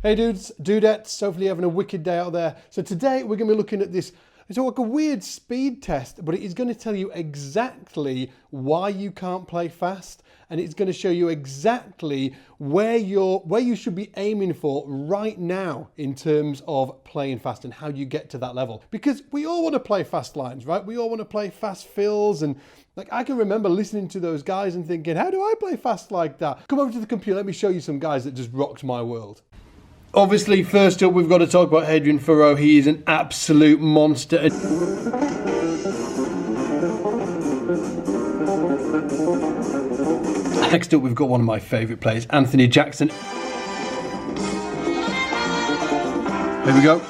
Hey dudes, dudettes, hopefully you're having a wicked day out there. So today we're going to be looking at this, it's like a weird speed test, but it is going to tell you exactly why you can't play fast, and it's going to show you exactly where you should be aiming for right now in terms of playing fast and how you get to that level. Because we all want to play fast lines, right? We all want to play fast fills, and like I can remember listening to those guys and thinking, how do I play fast like that? Come over to the computer, let me show you some guys that just rocked my world. Obviously, first up, we've got to talk about Adrian Furrow. He is an absolute monster. Next up, we've got one of my favourite players, Anthony Jackson. Here we go.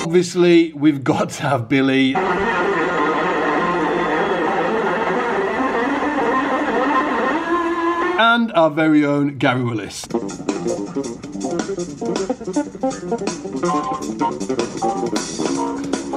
Obviously, we've got to have Billy. And our very own Gary Willis.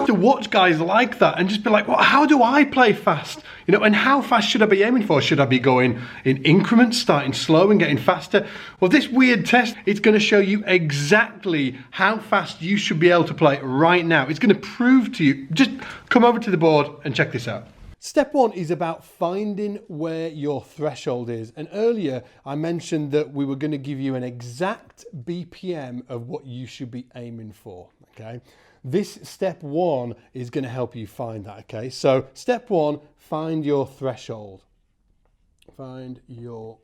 To watch guys like that and just be like, well, how do I play fast? You know, and how fast should I be aiming for? Should I be going in increments, starting slow and getting faster? Well, this weird test, it's going to show you exactly how fast you should be able to play right now. It's going to prove to you. Just come over to the board and check this out. Step one is about finding where your threshold is. And earlier I mentioned that we were going to give you an exact BPM of what you should be aiming for, okay? This step one is going to help you find that, okay? So step one, find your threshold. Find your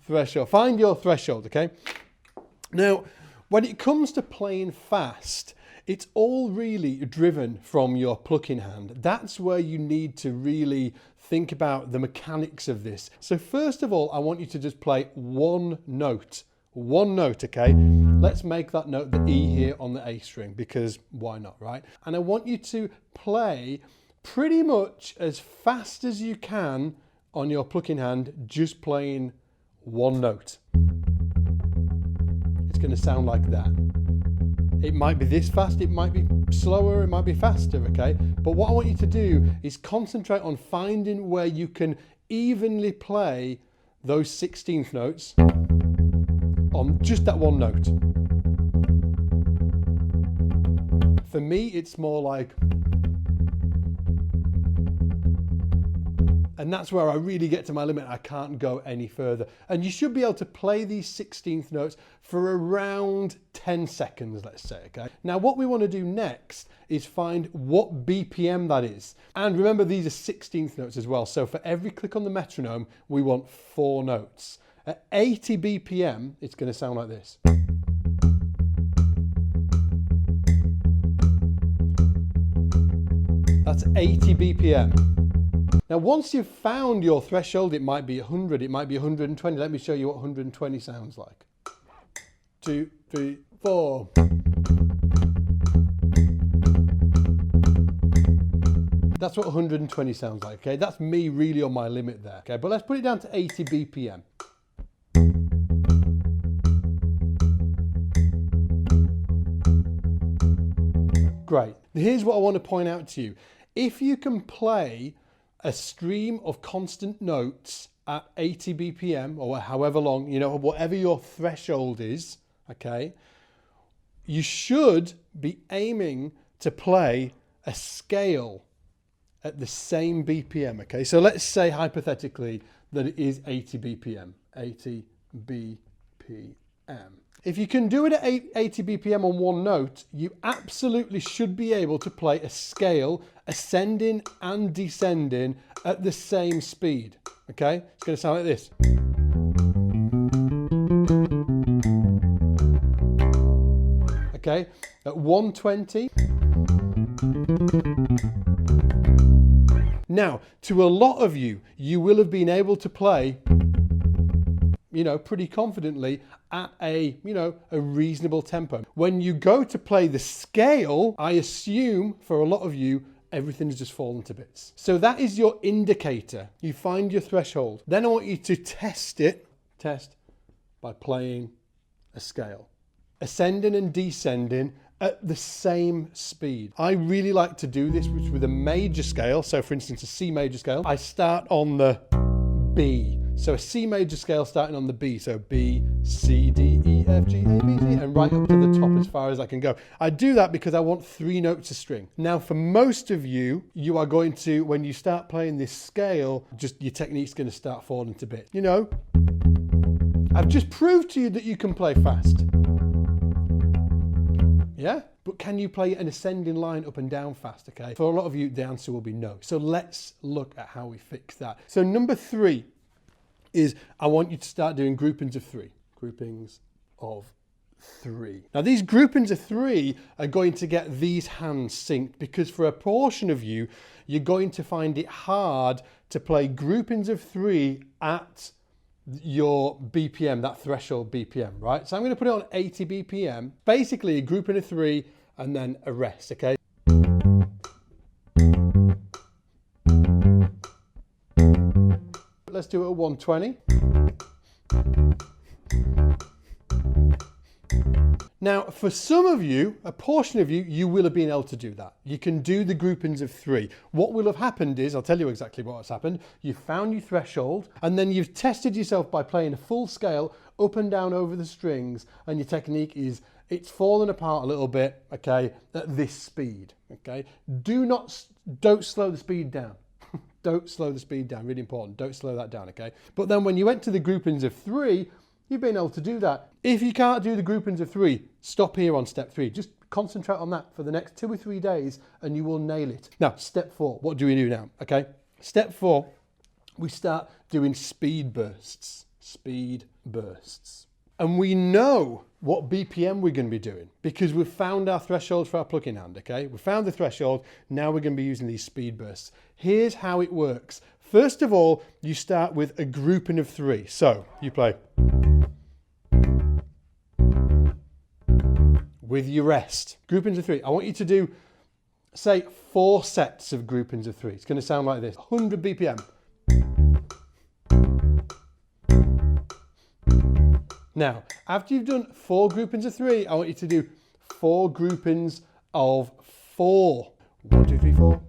threshold. Find your threshold, okay? Now, when it comes to playing fast, it's all really driven from your plucking hand. That's where you need to really think about the mechanics of this. So first of all, I want you to just play one note, okay? Let's make that note the E here on the A string, because why not, right? And I want you to play pretty much as fast as you can on your plucking hand, just playing one note. It's gonna sound like that. It might be this fast, it might be slower, it might be faster, okay? But what I want you to do is concentrate on finding where you can evenly play those 16th notes on just that one note. For me, it's more like, and that's where I really get to my limit. I can't go any further. And you should be able to play these 16th notes for around 10 seconds, let's say, okay? Now, what we want to do next is find what BPM that is. And remember, these are 16th notes as well. So for every click on the metronome, we want 4 notes. At 80 BPM, it's going to sound like this. That's 80 BPM. Now, once you've found your threshold, it might be 100, it might be 120. Let me show you what 120 sounds like. 2, 3, 4. That's what 120 sounds like, okay? That's me really on my limit there, okay? But let's put it down to 80 BPM. Great. Here's what I want to point out to you. If you can play a stream of constant notes at 80 BPM or however long, you know, whatever your threshold is, okay, you should be aiming to play a scale at the same BPM, okay? So let's say hypothetically that it is 80 BPM, 80 BPM. If you can do it at 80 BPM on one note, you absolutely should be able to play a scale ascending and descending at the same speed, okay? It's going to sound like this. Okay, at 120. Now, to a lot of you, you will have been able to play, you know, pretty confidently at a, you know, a reasonable tempo. When you go to play the scale, I assume for a lot of you, everything's just fallen to bits. So that is your indicator. You find your threshold. Then I want you to test by playing a scale. Ascending and descending at the same speed. I really like to do this with a major scale. So for instance, a C major scale, I start on the B. So a C major scale starting on the B. So B, C, D, E, F, G, A, B, C, and right up to the top as far as I can go. I do that because I want 3 notes a string. Now for most of you, you are going to, when you start playing this scale, just your technique's going to start falling to bits. You know, I've just proved to you that you can play fast. Yeah? But can you play an ascending line up and down fast, okay? For a lot of you, the answer will be no. So let's look at how we fix that. So number 3 is I want you to start doing groupings of 3. Groupings of 3. Now these groupings of 3 are going to get these hands synced, because for a portion of you, you're going to find it hard to play groupings of 3 at your BPM, that threshold BPM, right? So I'm going to put it on 80 BPM, basically a grouping of 3 and then a rest, okay? Let's do it at 120. Now, for some of you, a portion of you, you will have been able to do that. You can do the groupings of 3. What will have happened is, I'll tell you exactly what has happened. You've found your threshold, and then you've tested yourself by playing a full scale up and down over the strings, and your technique is, it's fallen apart a little bit, okay, at this speed, okay? Don't slow the speed down. Don't slow the speed down, really important. Don't slow that down, okay? But then when you went to the groupings of 3, you've been able to do that. If you can't do the groupings of 3, stop here on step 3. Just concentrate on that for the next 2 or 3 days and you will nail it. Now, step 4, what do we do now? Okay, step 4, we start doing speed bursts. Speed bursts. And we know what BPM we're going to be doing because we've found our threshold for our plucking hand, okay? We found the threshold, now we're going to be using these speed bursts. Here's how it works. First of all, you start with a grouping of 3. So, you play with your rest. Groupings of 3. I want you to do, say, 4 sets of groupings of 3. It's going to sound like this. 100 BPM. Now, after you've done 4 groupings of 3, I want you to do 4 groupings of 4. 1, 2, 3, 4.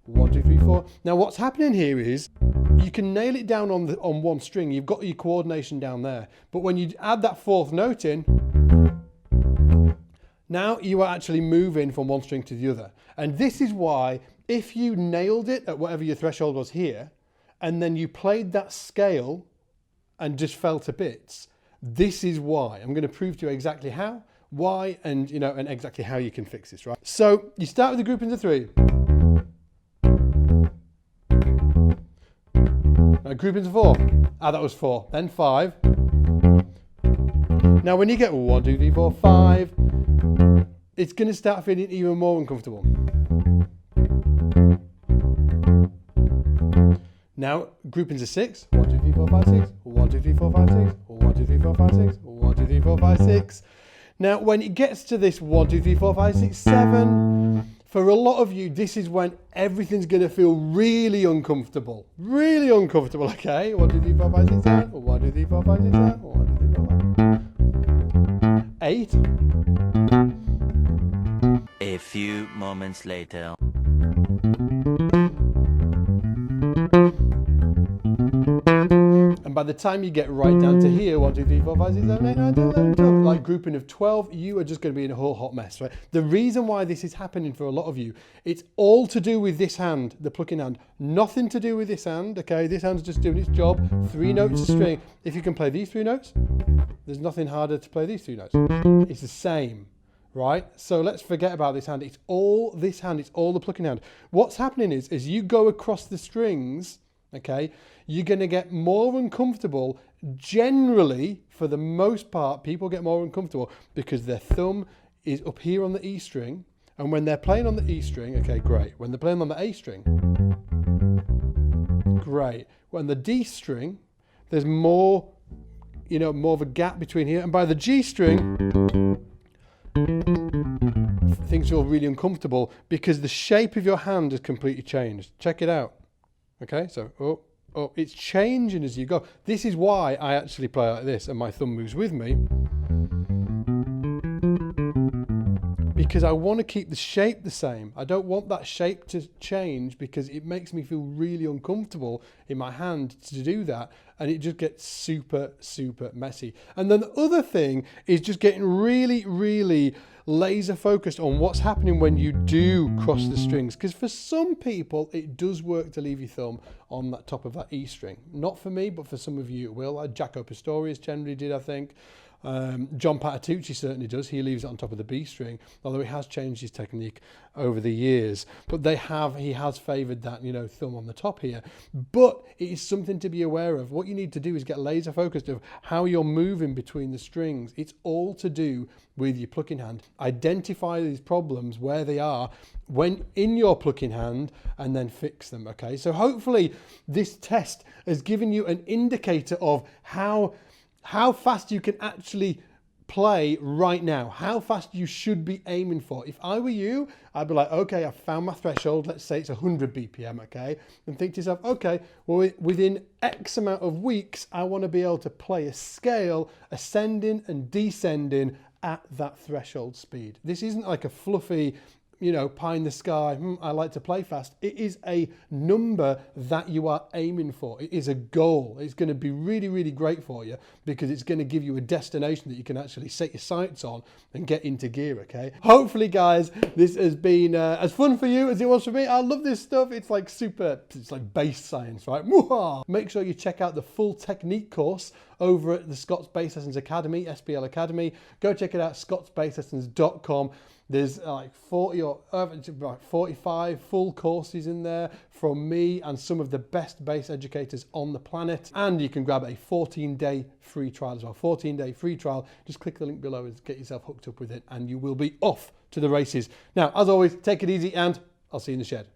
1, 2, 3, 4. Now, what's happening here is you can nail it down on one string. You've got your coordination down there. But when you add that 4th note in, now you are actually moving from one string to the other. And this is why, if you nailed it at whatever your threshold was here, and then you played that scale and just fell to bits, this is why. I'm going to prove to you exactly how, why, and and exactly how you can fix this, right? So you start with the groupings of 3. Now groupings of 4. That was 4. Then 5. Now when you get 1, 2, 3, 4, 5, it's going to start feeling even more uncomfortable. Now, groupings of 6. 1, 2, 3, 4, 5, 6. 1, 2, 3, 4, 5, 6. 1, 2, 3, 4, 5, 6. 1, 2, 3, 4, 5, 6. Now, when it gets to this 1, 2, 3, 4, 5, 6, 7, for a lot of you, this is when everything's going to feel really uncomfortable. Really uncomfortable, okay? 1, 2, 3, 4, 5, 6, 7. 1, 2, 3, 4, 5, 6, 7. 1, 2, 3, 4, 5. 8. A few moments later. And by the time you get right down to here, 1, 2, 3, 4, 5, 6, 7, 8, 9, 10, 11, 12, like grouping of 12, you are just going to be in a whole hot mess, right? The reason why this is happening for a lot of you, it's all to do with this hand, the plucking hand. Nothing to do with this hand, okay? This hand's just doing its job. 3 notes a string. If you can play these 3 notes, there's nothing harder to play these 3 notes. It's the same, right? So let's forget about this hand. It's all this hand. It's all the plucking hand. What's happening is, as you go across the strings, okay, you're going to get more uncomfortable. Generally, for the most part, people get more uncomfortable because their thumb is up here on the E string. And when they're playing on the E string, okay, great. When they're playing on the A string, great. When the D string, there's more, more of a gap between here. And by the G string, things feel really uncomfortable because the shape of your hand has completely changed. Check it out. Okay, so, it's changing as you go. This is why I actually play like this and my thumb moves with me. because I want to keep the shape the same. I don't want that shape to change because it makes me feel really uncomfortable in my hand to do that, and it just gets super, super messy. And then the other thing is just getting really, really laser focused on what's happening when you do cross the strings, because for some people it does work to leave your thumb on that top of that E string. Not for me, but for some of you it will. Jaco Pastorius generally did, I think. John Patitucci certainly does. He leaves it on top of the B string, although he has changed his technique over the years. But he has favoured that, thumb on the top here. But it is something to be aware of. What you need to do is get laser focused of how you're moving between the strings. It's all to do with your plucking hand. Identify these problems where they are when in your plucking hand and then fix them. Okay, so hopefully this test has given you an indicator of how fast you can actually play right now, how fast you should be aiming for. If I were you, I'd be like, okay, I've found my threshold. Let's say it's 100 BPM, okay? And think to yourself, okay, well, within X amount of weeks, I want to be able to play a scale ascending and descending at that threshold speed. This isn't like a fluffy, pie in the sky, I like to play fast. It is a number that you are aiming for. It is a goal. It's going to be really, really great for you because it's going to give you a destination that you can actually set your sights on and get into gear, okay? Hopefully, guys, this has been as fun for you as it was for me. I love this stuff. It's like bass science, right? Make sure you check out the full technique course over at the Scott's Bass Lessons Academy, SBL Academy. Go check it out, scottsbasslessons.com. There's like 40 or 45 full courses in there from me and some of the best bass educators on the planet. And you can grab a 14-day free trial as well. 14-day free trial. Just click the link below and get yourself hooked up with it and you will be off to the races. Now, as always, take it easy and I'll see you in the shed.